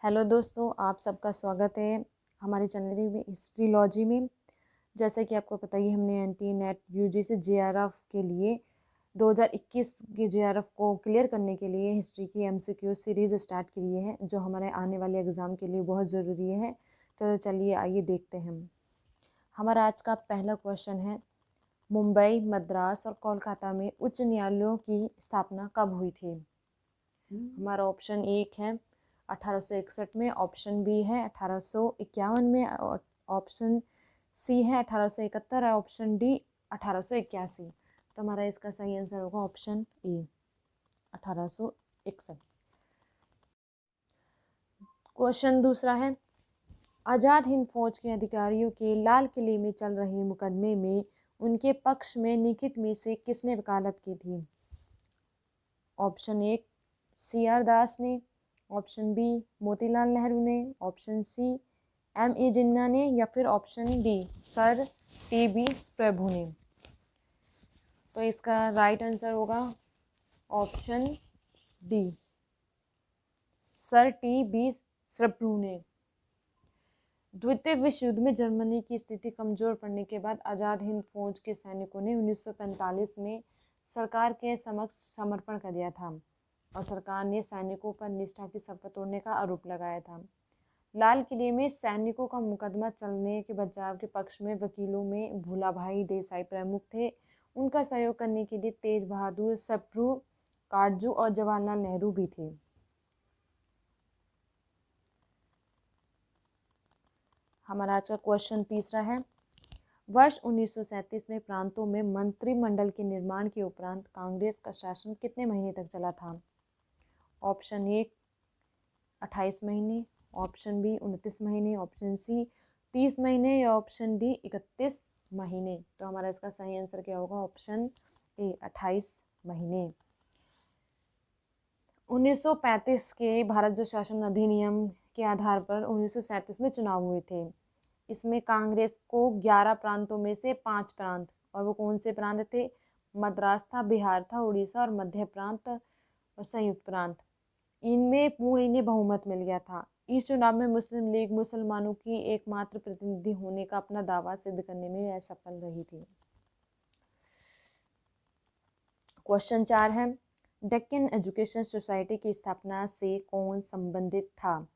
Hello दोस्तों, आप सबका स्वागत है हमारे चैनल में हिस्ट्रीलॉजी में। जैसा कि आपको पता ही हमने एनटी नेट यूजीसी जेआरएफ के लिए 2021 के जेआरएफ को क्लियर करने के लिए हिस्ट्री की एमसीक्यू सीरीज़ स्टार्ट की है, जो हमारे आने वाले एग्ज़ाम के लिए बहुत ज़रूरी है। तो चलिए आइए देखते हैं। हमारा आज का पहला क्वेश्चन है, मुंबई, मद्रास और कोलकाता में उच्च न्यायालयों की स्थापना कब हुई थी? हमारा ऑप्शन 1 है 1861 में, ऑप्शन बी है 1851 में, ऑप्शन सी है 1871 और ऑप्शन डी 1881। तो हमारा इसका सही आंसर होगा ऑप्शन ए 1861। क्वेश्चन दूसरा है, आज़ाद हिंद फौज के अधिकारियों के लाल किले में चल रहे मुकदमे में उनके पक्ष में लिखित में से किसने वकालत की थी? ऑप्शन 1 सी आर दास ने, ऑप्शन बी मोतीलाल नेहरू ने, ऑप्शन सी एम ए जिन्ना ने या फिर option D sir T B Prabhu ने। तो इसका राइट आंसर होगा option D sir T B Prabhu ने। द्वितीय विश्व युद्ध में जर्मनी की स्थिति कमजोर पड़ने के बाद आज़ाद हिंद फौज के सैनिकों ने 1945 में सरकार के समक्ष समर्पण कर दिया था और सरकार ने सैनिकों पर निष्ठा की शपथ तोड़ने का आरोप लगाया था। लाल किले में सैनिकों का मुकदमा चलने के बचाव के पक्ष में वकीलों में भूलाभाई देसाई प्रमुख थे। उनका सहयोग करने के लिए तेज बहादुर, सप्रू, काटजू और जवाहरलाल नेहरू भी थे। हमारा आज का क्वेश्चन तीसरा है, वर्ष 1937 में प्रांतों में मंत्रिमंडल के निर्माण के उपरांत कांग्रेस का शासन कितने महीने तक चला था? ऑप्शन 1 28 महीने, ऑप्शन बी 29 महीने, ऑप्शन सी 30 महीने या ऑप्शन डी 31 महीने। तो हमारा इसका सही आंसर क्या होगा? ऑप्शन ए 28 महीने। 1935 के भारत जो शासन अधिनियम के आधार पर 1937 में चुनाव हुए थे। इसमें कांग्रेस को 11 प्रांतों में से 5 प्रांत, और वो कौन से प्रांत थे? मद्रास था, बिहार था, उड़ीसा और मध्य प्रांत और संयुक्त प्रांत। इनमें इन्हें बहुमत मिल गया था। इस चुनाव में मुस्लिम लीग मुसलमानों की एकमात्र प्रतिनिधि होने का अपना दावा सिद्ध करने में असफल रही थी। क्वेश्चन 4 है, डेक्कन एजुकेशन सोसाइटी की स्थापना से कौन संबंधित था?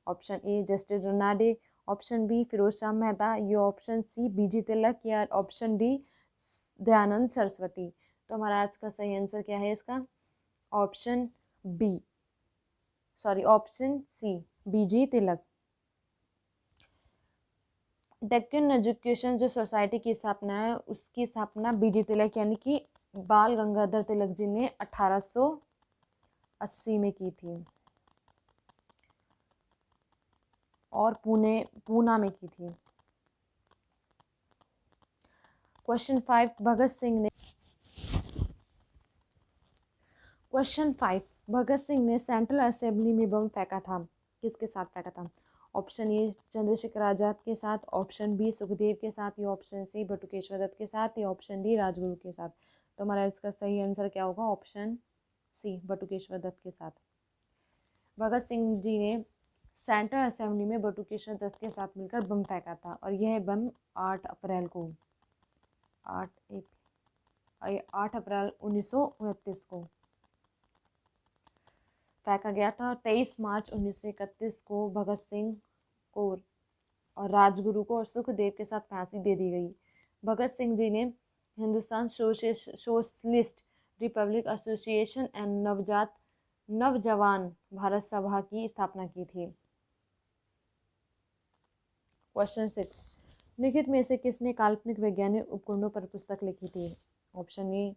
Option A justice Ranade, option B Firoz Shah Mehta, या ऑप्शन सी बीजी तिलक, या ऑप्शन डी दयानंद सरस्वती। तो हमारा आज का सही आंसर क्या है इसका? ऑप्शन सी बीजी तिलक। डेक्कन एजुकेशन जो सोसाइटी की स्थापना है, उसकी स्थापना बीजी तिलक यानी कि बाल गंगाधर तिलक जी ने 1880 में की थी और पूना में की थी। क्वेश्चन 5 भगत सिंह ने सेंट्रल असेंबली में बम फेंका था, किसके साथ फेंका था? ऑप्शन ए चंद्रशेखर आजाद के साथ, ऑप्शन बी सुखदेव के साथ, या ऑप्शन सी बटुकेश्वर दत्त के साथ, या ऑप्शन डी राजगुरु के साथ। तो हमारा इसका सही आंसर क्या होगा? ऑप्शन सी बटुकेश्वर दत्त के साथ। भगत सिंह जी ने सेंट्रल असेंबली में बटुकेश्वर दत्त के साथ मिलकर बम फेंका था और यह बम 8 अप्रैल 1929 को फेंका गया था। 23 मार्च 1931 को भगत सिंह को और राजगुरु को और सुखदेव के साथ फांसी दे दी गई। भगत सिंह जी ने Hindustan socialist republic association and Naujawan Bharat Sabha की स्थापना की थी। क्वेश्चन 6, निम्नलिखित में से किसने काल्पनिक वैज्ञानिक उपकरणों पर पुस्तक लिखी थी? ऑप्शन ए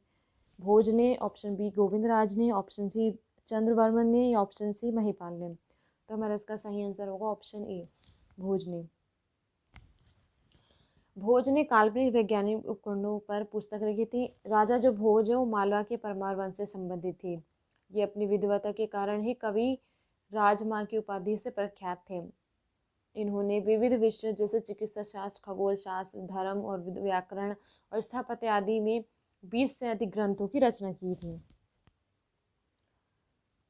भोज ने, ऑप्शन बी गोविंदराज ने, ऑप्शन सी चंद्रवर्मन ने, या ऑप्शन सी महिपाल ने। तो हमारा इसका सही आंसर होगा ऑप्शन ए भोज ने। भोज ने काल्पनिक वैज्ञानिक उपकरणों पर पुस्तक लिखी थी। राजा जो भोज है वो मालवा के परमार वंश से संबंधित थी। ये अपनी विद्वता के कारण ही कवि राजकुमार की उपाधि से प्रख्यात थे। इन्होंने विविध विषयों जैसे चिकित्सा शास्त्र, खगोल शास्त्र, धर्म और व्याकरण और स्थापत्य आदि में 20 से अधिक ग्रंथों की रचना की थी।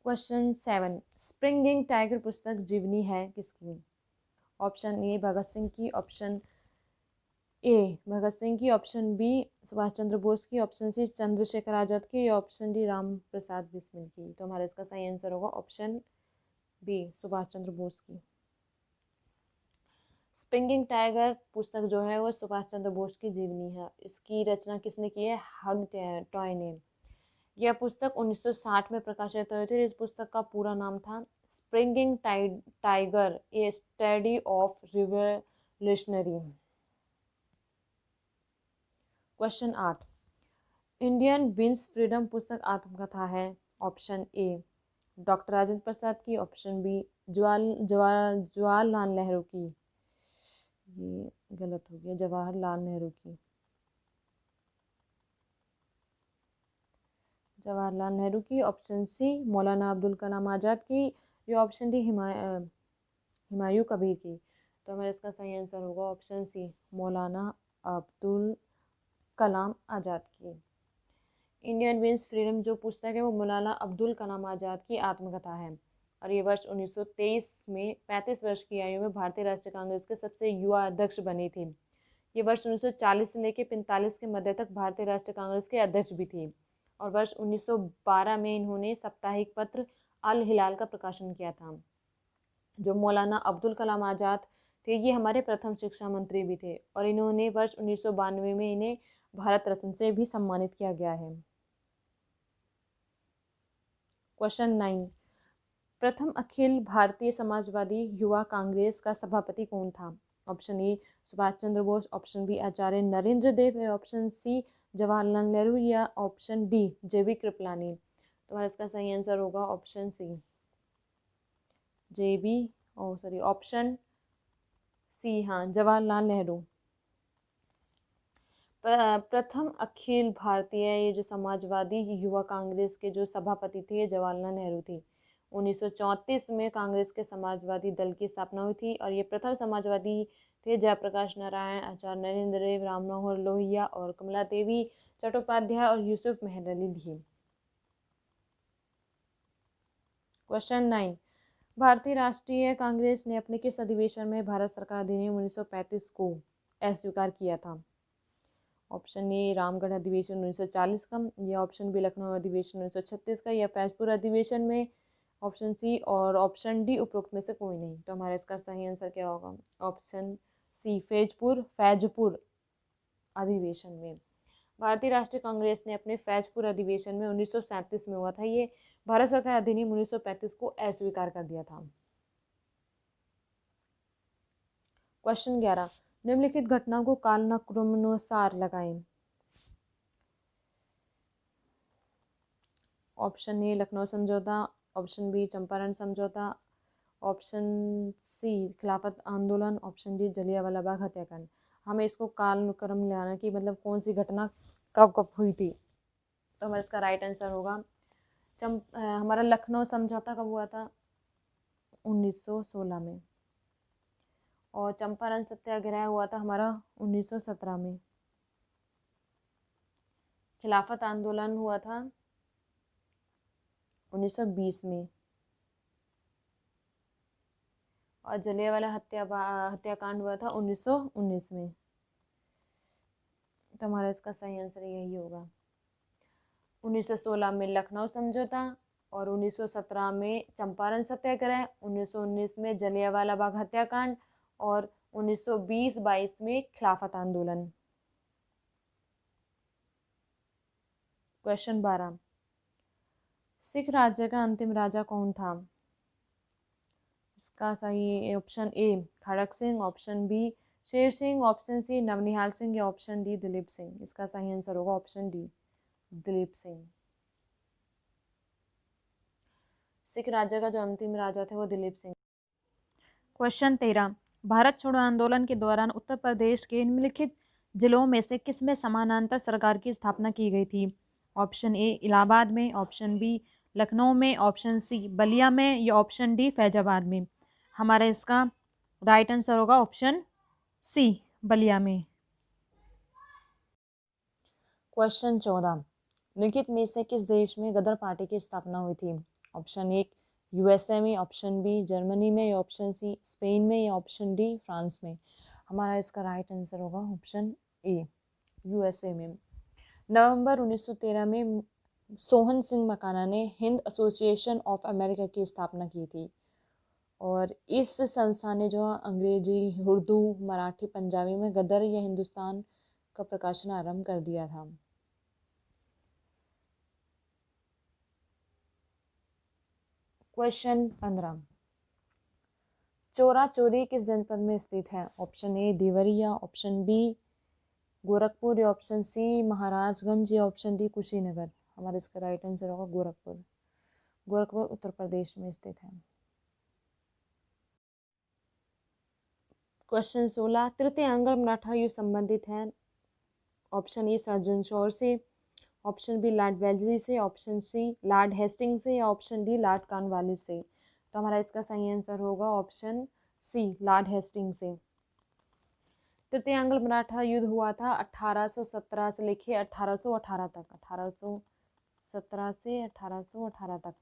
क्वेश्चन 7, स्प्रिंगिंग टाइगर पुस्तक जीवनी है किसकी? ऑप्शन ए भगत सिंह की, ऑप्शन ए भगत सिंह की, ऑप्शन बी सुभाष चंद्र बोस की, ऑप्शन सी चंद्रशेखर आजाद की, ऑप्शन डी राम प्रसाद बिस्मिल की। तो हमारा इसका सही आंसर होगा ऑप्शन बी सुभाष चंद्र बोस की। स्प्रिंगिंग टाइगर पुस्तक जो है वो सुभाष चंद्र बोस की जीवनी है। इसकी रचना किसने की है? हग टॉय ने। यह पुस्तक 1960 में प्रकाशित हुई थी। इस पुस्तक का पूरा नाम था springing tiger a study of revolutionary. Question 8, Indian wins freedom पुस्तक आत्मकथा है। Option A doctor Rajendra Prasad की, ऑप्शन बी जवाहरलाल नेहरू की। ये गलत हो गया, जवाहरलाल नेहरू की। जवाहरलाल नेहरू की। ऑप्शन सी मौलाना अब्दुल कलाम आज़ाद की। ये ऑप्शन डी हुमायूं कबीर की। तो हमारा इसका सही आंसर होगा ऑप्शन सी मौलाना अब्दुल कलाम आज़ाद की। इंडियन विंस फ्रीडम जो पुस्तक है वो मौलाना अब्दुल कलाम आज़ाद की आत्मकथा है और ये वर्ष 1923 में 35 वर्ष की आयु में भारतीय राष्ट्रीय कांग्रेस के सबसे युवा अध्यक्ष बनी थी। ये वर्ष 1940 से लेकर 45 के मध्य तक भारतीय राष्ट्रीय कांग्रेस के अध्यक्ष भी थे और वर्ष 1912 में इन्होंने साप्ताहिक पत्र अल हिलाल का प्रकाशन किया था। जो मौलाना अब्दुल कलाम आज़ाद थे ये हमारे प्रथम शिक्षा मंत्री भी थे और इन्होंने वर्ष 1992 में इन्हें भारत रत्न से भी सम्मानित किया गया है। क्वेश्चन 9, प्रथम अखिल भारतीय समाजवादी युवा कांग्रेस का सभापति कौन था? Option A Subhash Chandra Bose, option B Acharya Narendra Dev, option C Jawaharlal Nehru या ऑप्शन डी जेबी कृपलानी। तो हमारा इसका सही आंसर होगा ऑप्शन सी ऑप्शन सी, हाँ, जवाहरलाल नेहरू। प्रथम अखिल भारतीय ये जो समाजवादी युवा कांग्रेस के जो सभापति थे ये जवाहरलाल नेहरू थे। 1934 में कांग्रेस के समाजवादी दल की स्थापना हुई थी और ये प्रथम समाजवादी थे। जयप्रकाश नारायण, आचार्य नरेंद्र देव, राम मनोहर लोहिया और कमला देवी चट्टोपाध्याय और यूसुफ मेहर अली थे। क्वेश्चन 9, भारतीय राष्ट्रीय कांग्रेस ने अपने किस अधिवेशन में भारत सरकार अधिनियम 1935 को अस्वीकार किया था? ऑप्शन ए रामगढ़ अधिवेशन 1940 का, या ऑप्शन बी लखनऊ अधिवेशन 1936 का, या फैजपुर अधिवेशन में, ऑप्शन सी और ऑप्शन डी उपरोक्त में से कोई नहीं। तो हमारा इसका सही आंसर क्या होगा? ऑप्शन सी फैजपुर अधिवेशन में। भारतीय राष्ट्रीय कांग्रेस ने अपने फैजपुर अधिवेशन में 1937 में हुआ था ये भारत सरकार अधिनियम 1935 को अस्वीकार कर दिया था। क्वेश्चन 11, निम्नलिखित घटनाओं को कालानुक्रमानुसार लगाएं। ऑप्शन ए लखनऊ समझौता, ऑप्शन बी चंपारण समझौता, ऑप्शन सी खिलाफत आंदोलन, ऑप्शन डी जलियांवाला बाग हत्याकांड। हमें इसको कालानुक्रम में लाना कि मतलब कौन सी घटना कब कब हुई थी। तो हमारा इसका राइट आंसर होगा हमारा लखनऊ समझौता कब हुआ था? 1916 में। और चंपारण सत्याग्रह हुआ था हमारा 1917 में। खिलाफत आंदोलन हुआ था 1920 में और जलियांवाला हत्याकांड हुआ था 1919 में। तो हमारा इसका सही आंसर यही होगा। 1916 में लखनऊ समझौता और 1917 में चंपारण सत्याग्रह, 1919 में जलियांवाला बाग हत्याकांड और 1920-22 में खिलाफत आंदोलन। क्वेश्चन 12, सिख राज्य का अंतिम राजा कौन था? इसका सही option A Kharak Singh, option B Sher Singh, option C Naunihal Singh या ऑप्शन डी दिलीप सिंह। इसका सही आंसर होगा ऑप्शन डी दिलीप सिंह। सिख राज्य का जो अंतिम राजा थे वो दिलीप सिंह। क्वेश्चन 13, भारत छोड़ो आंदोलन के दौरान उत्तर प्रदेश के निम्नलिखित जिलों में से किसमें समानांतर सरकार की स्थापना की गई थी? ऑप्शन ए इलाहाबाद में, ऑप्शन बी लखनऊ में, ऑप्शन सी बलिया में या ऑप्शन डी फैजाबाद में। हमारा इसका राइट आंसर होगा ऑप्शन सी बलिया में। क्वेश्चन 14, निम्नलिखित में से किस देश में गदर पार्टी की स्थापना हुई थी? ऑप्शन एक यूएसए में, ऑप्शन बी जर्मनी में, या ऑप्शन सी स्पेन में, या ऑप्शन डी फ्रांस में। हमारा इसका राइट आंसर होगा ऑप्शन ए यूएसए में। नवंबर 1913 में सोहन सिंह मकाना ने हिंद एसोसिएशन ऑफ अमेरिका की स्थापना की थी, और इस संस्था ने जो अंग्रेजी, उर्दू, मराठी, पंजाबी में गदर या हिंदुस्तान का प्रकाशन आरंभ कर दिया था। क्वेश्चन 15, चोरा चोरी किस जनपद में स्थित है? Option A Deoria, option B Gorakhpur, या ऑप्शन सी महाराजगंज, या ऑप्शन डी कुशीनगर। हमारा इसका राइट आंसर होगा गोरखपुर। गोरखपुर उत्तर प्रदेश में स्थित है। क्वेश्चन 16, तृतीय एंग्लो मराठा युद्ध संबंधित है। ऑप्शन ए सर्जन शोर से, ऑप्शन बी लॉर्ड वेलेस्ली से, ऑप्शन सी लॉर्ड हेस्टिंग से, या ऑप्शन डी लॉर्ड कॉर्नवालिस से। तो हमारा इसका सही आंसर होगा ऑप्शन सी लॉर्ड हेस्टिंग से। तृतीय एंग्लो मराठा युद्ध हुआ था 1817 से लेके 1818 तक, 1817 से 1818 तक।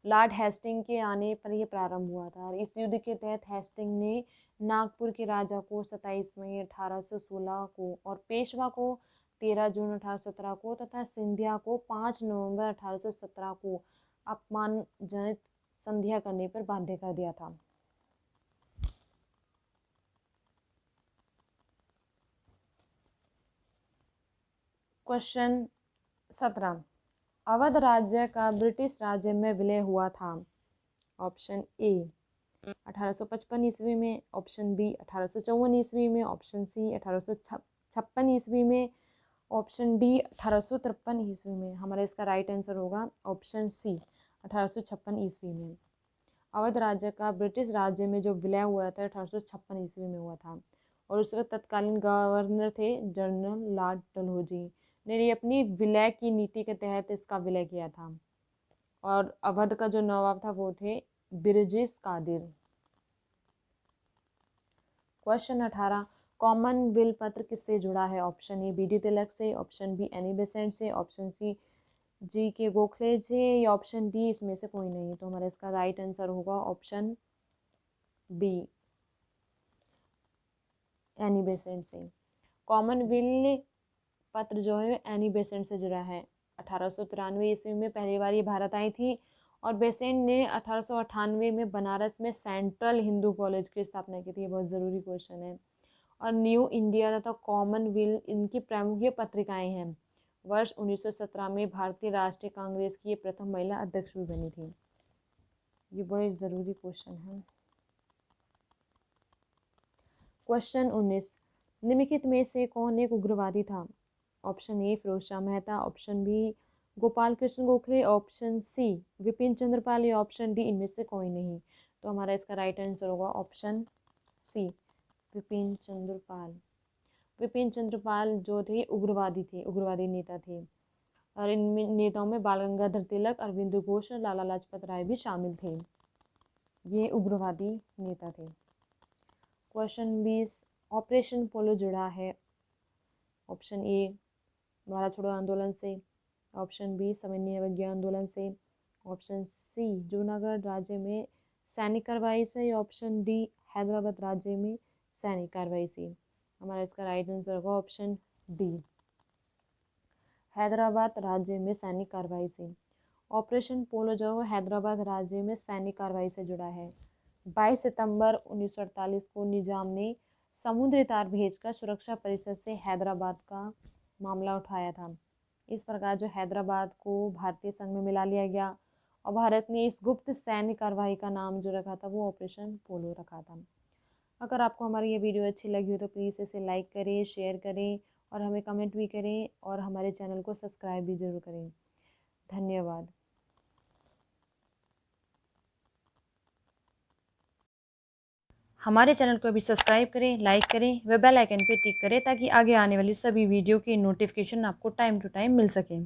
लॉर्ड हेस्टिंग के आने पर यह प्रारंभ हुआ था, और इस युद्ध के तहत हेस्टिंग ने नागपुर के राजा को 27 मई 1816 को और पेशवा को 13 जून 1817 को तथा सिंधिया को 5 नवंबर 1817 को अपमानजनक संध्या करने पर बाध्य कर दिया था। क्वेश्चन 17, अवध राज्य का ब्रिटिश राज्य में विलय हुआ था। ऑप्शन ए 1855 ईस्वी में, ऑप्शन बी 1854 ईस्वी में, ऑप्शन सी 1856 ईस्वी में, ऑप्शन डी 1853 ईस्वी में। हमारा इसका राइट आंसर होगा ऑप्शन सी 1856 ईस्वी में। अवध राज्य का ब्रिटिश राज्य में जो विलय हुआ था 1856 ईस्वी में हुआ था, और उस वक्त तत्कालीन गवर्नर थे जनरल लॉर्ड डलहौजी ने अपनी विलय की नीति के तहत इसका विलय किया था, और अवध का जो नवाब था वो थे बिरजिस कादिर। क्वेश्चन 18, कॉमनवेल्थ पत्र किससे जुड़ा है? ऑप्शन ए बी.डी. तिलक से, ऑप्शन बी एनी बेसेंट से, ऑप्शन सी जी.के. गोखले से, या ऑप्शन डी इसमें से कोई नहीं। तो हमारा इसका राइट आंसर होगा ऑप्शन बी एनी बेसेंट से। कॉमनवेल्थ पत्र जो है एनी बेसेंट से जुड़ा है। 1893 ईस्वी में पहली बार ये भारत आई थी, और बेसेंट ने 1898 में बनारस में सेंट्रल हिंदू कॉलेज की स्थापना की थी। ये बहुत ज़रूरी क्वेश्चन है। और न्यू इंडिया तथा कॉमनवेल्थ इनकी प्रमुख ये पत्रिकाएं हैं। वर्ष 1917 में भारतीय राष्ट्रीय कांग्रेस की ये प्रथम महिला अध्यक्ष भी बनी थी। ये बड़े ज़रूरी क्वेश्चन है। क्वेश्चन 19, निम्नलिखित में से कौन एक उग्रवादी था? Option A Firoz Shah Mehta, option B Gopal Krishna Gokhale, option C Vipin Chandrapal, या ऑप्शन डी इनमें से कोई नहीं। तो हमारा इसका राइट आंसर होगा ऑप्शन सी विपिन चंद्रपाल। विपिन चंद्रपाल जो थे उग्रवादी थे, उग्रवादी नेता थे, और इन नेताओं में बाल गंगाधर तिलक, अरविंद घोष और लाला लाजपत राय भी शामिल थे। ये उग्रवादी नेता थे। क्वेश्चन 20, ऑपरेशन पोलो जुड़ा है। ऑप्शन ए भारत छोड़ो आंदोलन से, ऑप्शन बी सविनय अवज्ञा आंदोलन से, ऑप्शन सी जूनागढ़ राज्य में सैनिक कार्रवाई से, या ऑप्शन डी हैदराबाद राज्य में सैनिक कार्रवाई से। हमारा इसका राइट आंसर होगा ऑप्शन डी हैदराबाद राज्य में सैनिक कार्रवाई से। ऑपरेशन पोलो जो है हैदराबाद राज्य में सैनिक कार्रवाई से जुड़ा है। 22 सितंबर 1948 को निजाम ने समुद्री तार भेजकर सुरक्षा परिषद से हैदराबाद का मामला उठाया था। इस प्रकार जो हैदराबाद को भारतीय संघ में मिला लिया गया, और भारत ने इस गुप्त सैन्य कार्रवाई का नाम जो रखा था वो ऑपरेशन पोलो रखा था। अगर आपको हमारी ये वीडियो अच्छी लगी हो तो प्लीज़ इसे लाइक करें, शेयर करें, और हमें कमेंट भी करें, और हमारे चैनल को सब्सक्राइब भी ज़रूर करें। धन्यवाद। हमारे चैनल को भी सब्सक्राइब करें, लाइक करें, व बेल आइकन पे टिक करें, ताकि आगे आने वाली सभी वीडियो की नोटिफिकेशन आपको टाइम टू टाइम मिल सके।